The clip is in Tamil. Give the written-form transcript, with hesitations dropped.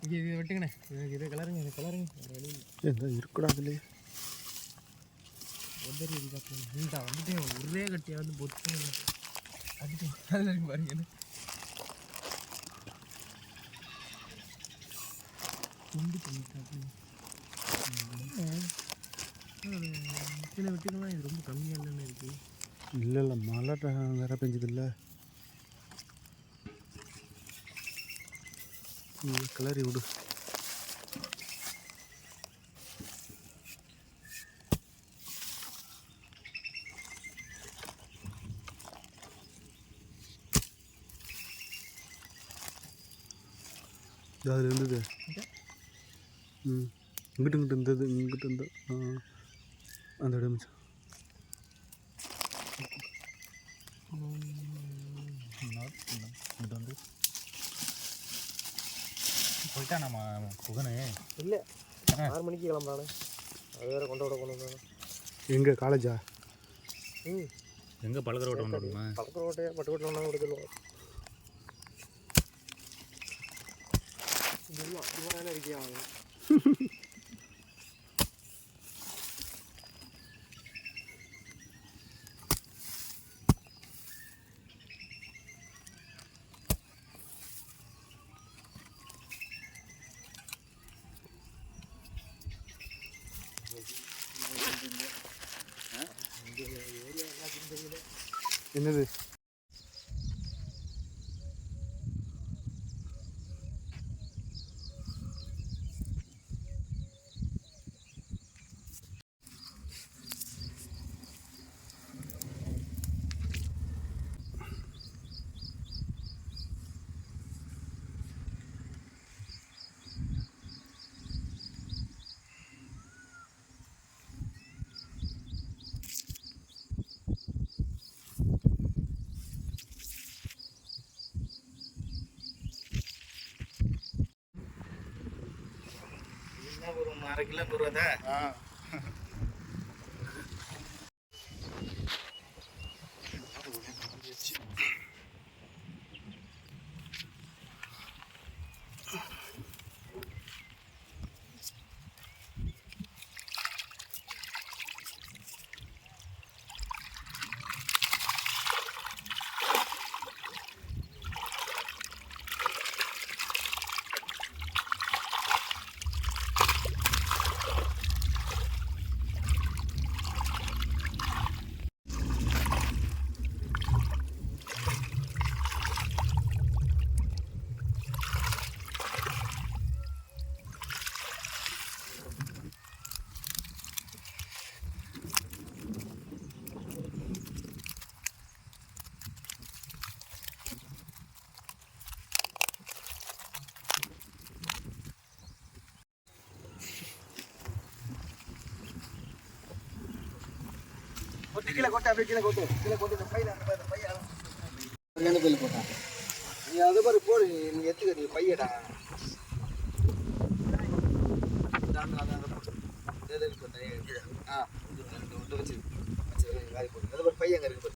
இது வெட்டுங்கண்ணே, இதை கலருங்க, இதை கலருங்க. எந்த இருக்குடா அதுலேயே ஒவ்வொரு இந்த வந்துட்டு ஒரே கட்டியாக வந்து பொத்து அதுக்கு பாருங்க. துண்டு பண்ணிட்டாங்க சில வெட்டுக்கெல்லாம் இது ரொம்ப கம்மியாக இல்லைன்னு இருக்குது. இல்லை இல்லை மழை வேற பெஞ்சதில்லை. கிளறி விடு. அது இருந்தது. இங்கிட்டு இங்கிட்டு இருந்தது, இங்கிட்டு இருந்த அந்த இடம் இது வந்து போயிட்டா நம்ம குகனு இல்லை 6 மணிக்கு கிளம்புறானே, அது வேறு கொண்டு விட. எங்கே காலேஜா? எங்கே பழக்கிற ஓட்ட கொண்டு விடுமா? பழக்கிற ஓட்டையா பட்டு ஓட்ட ஒன்றா கொடுத்துருவோம். இவன் இருக்கியா வாங்க. என்னது? ஒரு 1/2 கிலோ தூரதா? கீழே கொட்டா, அப்படியே கீழே கொட்டு, கீழே கொட்டு. இந்த பையில அந்த பையன் ரெண்டு பையில போட்டான். நீ அதை மாதிரி போடு, நீ எடுத்துக்க, நீ பையடா போட்டு. ஆ, வச்சு பையன் அங்கே இருக்கு.